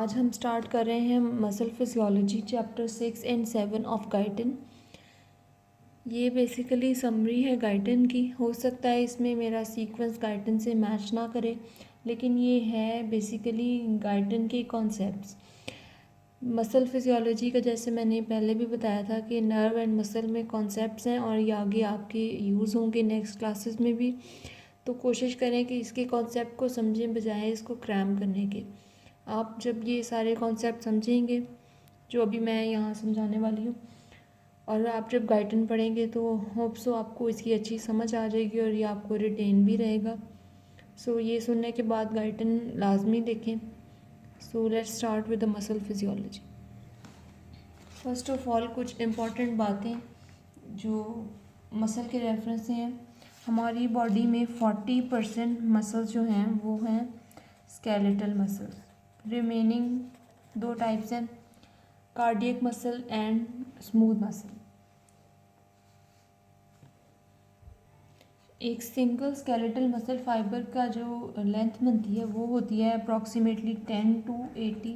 आज हम स्टार्ट कर रहे हैं muscle physiology chapter 6 and 7 of Guyton. ये बेसिकली समरी है गाइटिन की। हो सकता है इसमें मेरा सीक्वेंस गाइटिन से मैच ना करे, लेकिन ये है बेसिकली गाइटिन के कॉन्सेप्ट्स। मसल फिजियोलॉजी का जैसे मैंने पहले भी बताया था कि नर्व एंड मसल में कॉन्सेप्ट्स हैं और ये आगे आपके यूज़ होंगे नेक्स्ट क्लासेस में भी। तो कोशिश करें कि इसके कॉन्सेप्ट को समझें बजाय इसको क्रैम करने के। आप जब ये सारे कॉन्सेप्ट समझेंगे जो अभी मैं यहाँ समझाने वाली हूँ, और आप जब गाइडन पढ़ेंगे तो होप सो आपको इसकी अच्छी समझ आ जाएगी और ये आपको रिटेन भी रहेगा। सो ये सुनने के बाद गाइडन लाजमी देखें। So let's start with the muscle physiology. First of all कुछ इम्पॉर्टेंट बातें जो मसल के रेफरेंस से हैं। हमारी बॉडी में 40% मसल्स जो हैं वो हैं स्केलेटल मसल्स। रिमेनिंग 2 टाइप्स हैं, cardiac muscle and smooth muscle. एक सिंगल स्केलेटल मसल फाइबर का जो लेंथ बनती है वो होती है approximately 10 to 80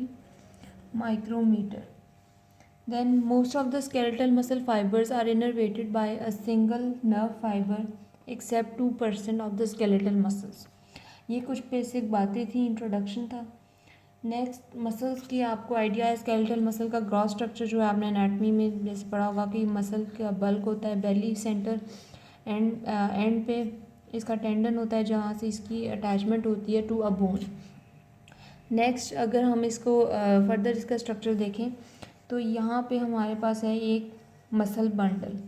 micrometre. Then most of the skeletal muscle fibers are innervated by a single nerve fiber except 2% of the skeletal muscles. ये कुछ बेसिक बातें थी, इंट्रोडक्शन था। नेक्स्ट मसल्स की आपको आइडिया है। स्केलेटल मसल का ग्रॉस स्ट्रक्चर जो है आपने एनाटमी में जैसे पढ़ा होगा कि मसल का बल्क होता है बेली सेंटर, एंड पे इसका टेंडन होता है जहाँ से इसकी अटैचमेंट होती है टू अ बोन। नेक्स्ट अगर हम इसको फर्दर इसका स्ट्रक्चर देखें तो यहाँ पे हमारे पास है एक मसल बंडल।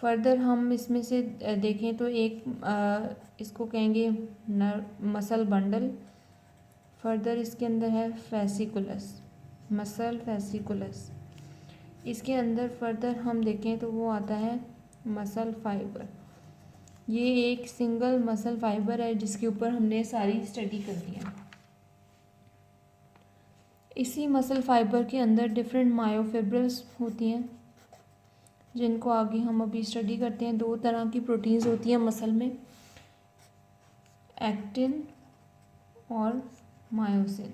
फर्दर हम इसमें से देखें तो एक इसको कहेंगे मसल बंडल। फर्दर इसके अंदर है फेसिकुलस, मसल फेसिकुलस। इसके अंदर फर्दर हम देखें तो वो आता है मसल फाइबर। ये एक सिंगल मसल फाइबर है जिसके ऊपर हमने सारी स्टडी कर दी है। इसी मसल फाइबर के अंदर डिफरेंट मायोफिब्रल्स होती हैं जिनको आगे हम अभी स्टडी करते हैं। 2 तरह की प्रोटीन्स होती हैं मसल में, एक्टिन और मायोसिन।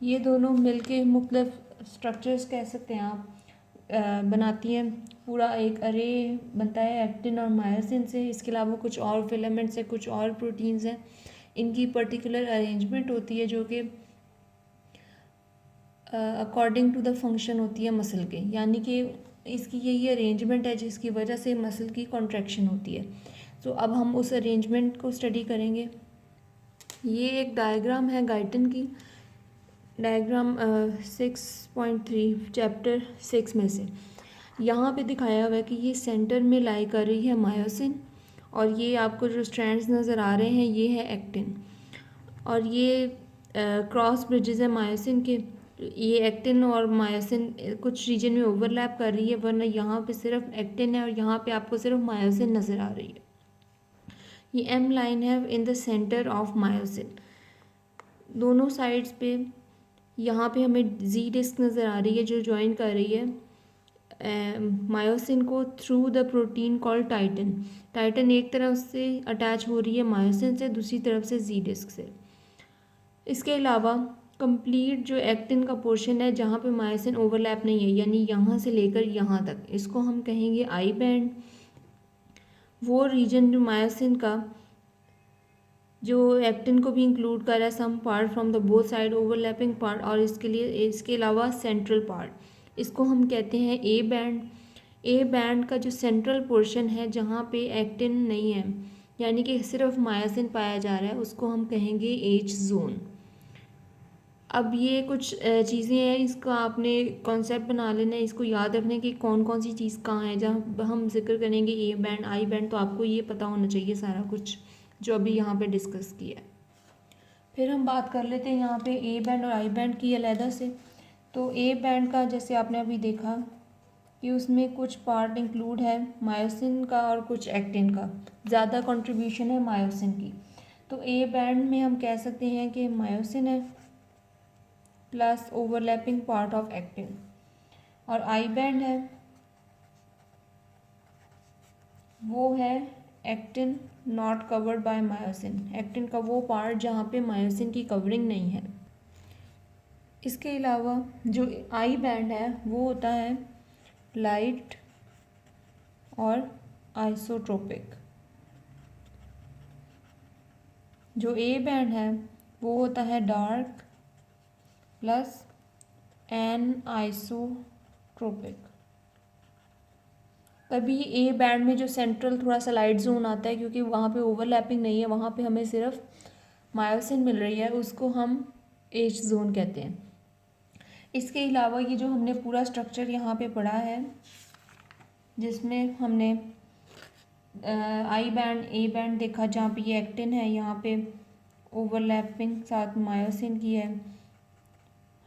ये दोनों मिलके मुख्तलिफ स्ट्रक्चर्स कह सकते हैं आप बनाती हैं। पूरा एक अरे बनता है एक्टिन और मायोसिन से। इसके अलावा कुछ और फिलामेंट्स हैं, कुछ और प्रोटीन्स हैं। इनकी पर्टिकुलर अरेंजमेंट होती है जो कि अकॉर्डिंग टू द फंक्शन होती है मसल के, यानी कि इसकी यही अरेंजमेंट है जिसकी वजह से मसल की कॉन्ट्रैक्शन होती है। तो अब हम उस अरेंजमेंट को स्टडी करेंगे। ये एक डायग्राम है गाइटिन की, डायग्राम 6.3 चैप्टर 6 में से। यहाँ पे दिखाया हुआ है कि ये सेंटर में लाई कर रही है मायोसिन, और ये आपको जो स्ट्रैंड्स नज़र आ रहे हैं ये है एक्टिन, और ये क्रॉस ब्रिजेस है मायोसिन के। ये एक्टिन और मायोसिन कुछ रीजन में ओवरलैप कर रही है, वरना यहाँ पे सिर्फ एक्टिन है और यहाँ पे आपको सिर्फ मायोसिन नज़र आ रही है। ये एम लाइन है in the centre of myosin. दोनों साइड्स पे यहाँ पे हमें जी डिस्क नज़र आ रही है जो ज्वाइन कर रही है मायोसिन को through the protein called Titan. Titan एक तरफ से अटैच हो रही है मायोसिन से, दूसरी तरफ से जी डिस्क से। इसके अलावा कंप्लीट जो एक्टिन का पोर्शन है जहाँ पे मायोसिन ओवरलैप नहीं है, यानी यहाँ से लेकर यहाँ तक, इसको हम कहेंगे आई बैंड। वो रीजन जो मायोसिन का जो एक्टिन को भी इंक्लूड कर रहा है, some part from the both side overlapping part, और इसके अलावा सेंट्रल पार्ट, इसको हम कहते हैं ए बैंड। ए बैंड का जो सेंट्रल पोर्शन है जहाँ पे एक्टिन नहीं है, यानी कि सिर्फ मायोसिन पाया जा रहा है, उसको हम कहेंगे एच जोन। अब ये कुछ चीज़ें हैं, इसका आपने कॉन्सेप्ट बना लेना है, इसको याद रखने की कौन कौन सी चीज़ कहाँ है। जब हम जिक्र करेंगे ए बैंड आई बैंड तो आपको ये पता होना चाहिए सारा कुछ जो अभी यहाँ पे डिस्कस किया है। फिर हम बात कर लेते हैं यहाँ पे ए बैंड और आई बैंड की अलहदा से। तो ए बैंड का जैसे आपने अभी देखा कि उसमें कुछ पार्ट इंक्लूड है मायोसिन का और कुछ एक्टिन का, ज़्यादा कंट्रीब्यूशन है मायोसिन की। तो ए बैंड में हम कह सकते हैं कि मायोसिन है plus overlapping part of actin, और आई बैंड है वो है actin not covered by myosin, actin का वो पार्ट जहाँ पे मायोसिन की कवरिंग नहीं है। इसके अलावा जो आई बैंड है वो होता है लाइट और आइसोट्रोपिक। जो ए बैंड है वो होता है डार्क प्लस एन आइसोट्रोपिक। तभी ए बैंड में जो सेंट्रल थोड़ा सा लाइट जोन आता है, क्योंकि वहाँ पे ओवरलैपिंग नहीं है, वहाँ पे हमें सिर्फ मायोसिन मिल रही है, उसको हम एच जोन कहते हैं। इसके अलावा ये जो हमने पूरा स्ट्रक्चर यहाँ पे पढ़ा है, जिसमें हमने आई बैंड ए बैंड देखा जहाँ पे ये एक्टिन है, यहाँ पे ओवरलैपिंग साथ मायोसिन की है,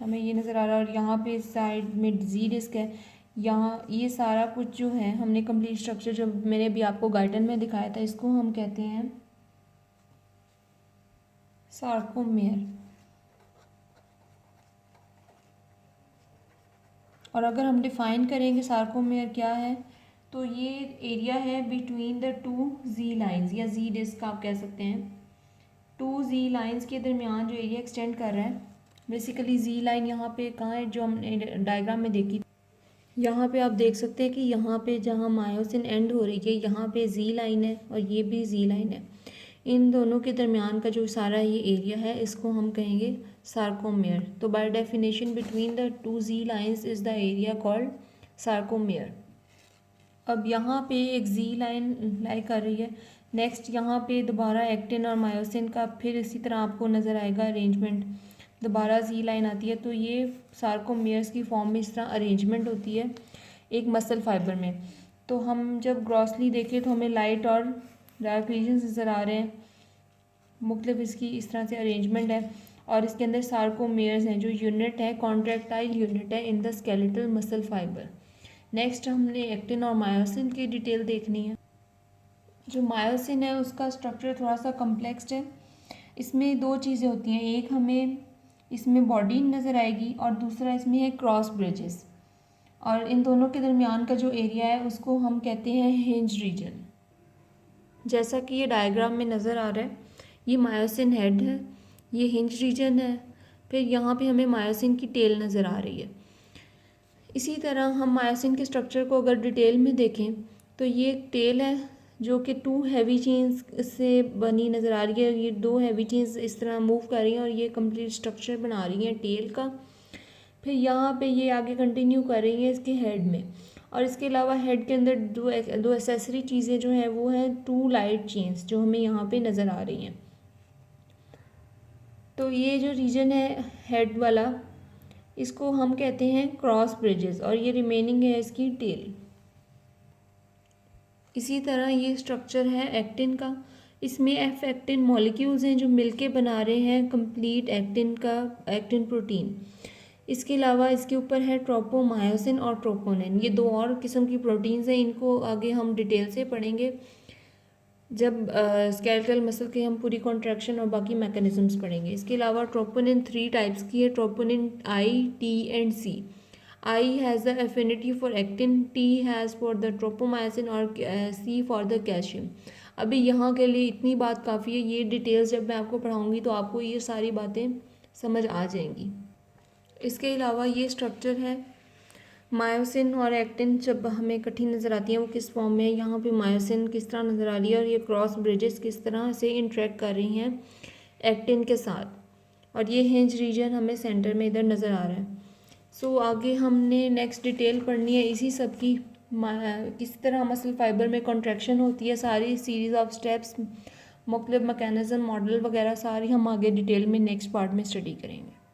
हमें ये नज़र आ रहा है, और यहाँ पे साइड में जी डिस्क है। यहाँ ये सारा कुछ जो है हमने कंप्लीट स्ट्रक्चर जो मैंने भी आपको गाइडन में दिखाया था, इसको हम कहते हैं सार्कोमेयर। और अगर हम डिफाइन करेंगे सार्कोमेयर क्या है, तो ये एरिया है between the two G lines या जी डिस्क आप कह सकते हैं। टू जी लाइंस के दरमियान जो एरिया एक्सटेंड कर रहा है, बेसिकली जी लाइन यहाँ पे कहाँ है, जो हमने डायग्राम में देखी, यहाँ पे आप देख सकते हैं कि यहाँ पे जहाँ मायोसिन एंड हो रही है यहाँ पे जी लाइन है और ये भी जी लाइन है। इन दोनों के दरमियान का जो सारा ये एरिया है इसको हम कहेंगे सार्कोमेयर। तो by definition between the two G lines is the area called sarcomere. अब यहाँ पे एक जी लाइन लाई कर रही है, नेक्स्ट यहाँ पे दोबारा एक्टिन और मायोसिन का फिर इसी तरह आपको नज़र आएगा अरेंजमेंट, दोबारा जी लाइन आती है। तो ये सार्कोमेयर्स की फॉर्म में इस तरह अरेंजमेंट होती है एक मसल फाइबर में। तो हम जब ग्रॉसली देखें तो हमें लाइट और डार्क रीजन्स नज़र आ रहे हैं, मुख्तलिफ इसकी इस तरह से अरेंजमेंट है। और इसके अंदर सार्कोमेयर्स हैं जो यूनिट है, कॉन्ट्रैक्टाइल यूनिट है in the skeletal muscle fibre. Next हमने एक्टिन और मायोसिन की डिटेल देखनी है। जो मायोसिन है उसका स्ट्रक्चर थोड़ा सा कम्प्लेक्स्ड है। इसमें दो चीज़ें होती हैं, एक हमें इसमें बॉडी नज़र आएगी और दूसरा इसमें है क्रॉस ब्रिजेस। और इन दोनों के दरमियान का जो एरिया है उसको हम कहते हैं हिंज रीजन। जैसा कि ये डायग्राम में नज़र आ रहा है, ये मायोसिन हेड है, ये हिंज रीजन है, फिर यहाँ पे हमें मायोसिन की टेल नज़र आ रही है। इसी तरह हम मायोसिन के स्ट्रक्चर को अगर डिटेल में देखें तो ये एक टेल है जो कि टू हैवी चेन्स से बनी नज़र आ रही है। ये दो हैवी चेन्स इस तरह मूव कर रही हैं और ये कंप्लीट स्ट्रक्चर बना रही हैं टेल का। फिर यहाँ पे ये आगे कंटिन्यू कर रही हैं इसके हेड में। और इसके अलावा हेड के अंदर दो एसेसरी चीज़ें जो हैं वो हैं टू लाइट चेन्स जो हमें यहाँ पे नज़र आ रही हैं। तो ये जो रीजन है हेड वाला, इसको हम कहते हैं क्रॉस ब्रिजेस, और ये रिमेनिंग है इसकी टेल। इसी तरह ये स्ट्रक्चर है एक्टिन का, इसमें एफ एक्टिन मॉलिक्यूल्स हैं जो मिलके बना रहे हैं कंप्लीट एक्टिन का एक्टिन प्रोटीन। इसके अलावा इसके ऊपर है ट्रोपोमायोसिन और ट्रोपोनिन, ये दो और किस्म की प्रोटीन्स हैं, इनको आगे हम डिटेल से पढ़ेंगे जब स्केलेटल मसल के हम पूरी कॉन्ट्रैक्शन और बाकी मैकेनिज्म्स पढ़ेंगे। इसके अलावा ट्रोपोनिन 3 टाइप्स की है, troponin I, T and C. I has the affinity for actin, T has for the tropomyosin और C for the calcium। अभी यहाँ के लिए इतनी बात काफ़ी है, ये डिटेल्स जब मैं आपको पढ़ाऊँगी तो आपको ये सारी बातें समझ आ जाएंगी। इसके अलावा ये स्ट्रक्चर है मायोसिन और एक्टिन जब हमें इकट्ठी नज़र आती हैं वो किस फॉर्म में है, यहाँ पे मायोसिन किस तरह नज़र आ रही है और ये क्रॉस ब्रिजेस किस तरह से इंटरेक्ट कर रही हैं एक्टिन के साथ, और ये हिंज रीजन हमें सेंटर में इधर नज़र आ रहा है। सो आगे हमने नेक्स्ट डिटेल पढ़नी है इसी सब की, किस तरह मसल फाइबर में कॉन्ट्रैक्शन होती है, सारी सीरीज़ ऑफ स्टेप्स, मुख्तलिफ मैकेनिज़्म, मॉडल वगैरह सारी हम आगे डिटेल में नेक्स्ट पार्ट में स्टडी करेंगे।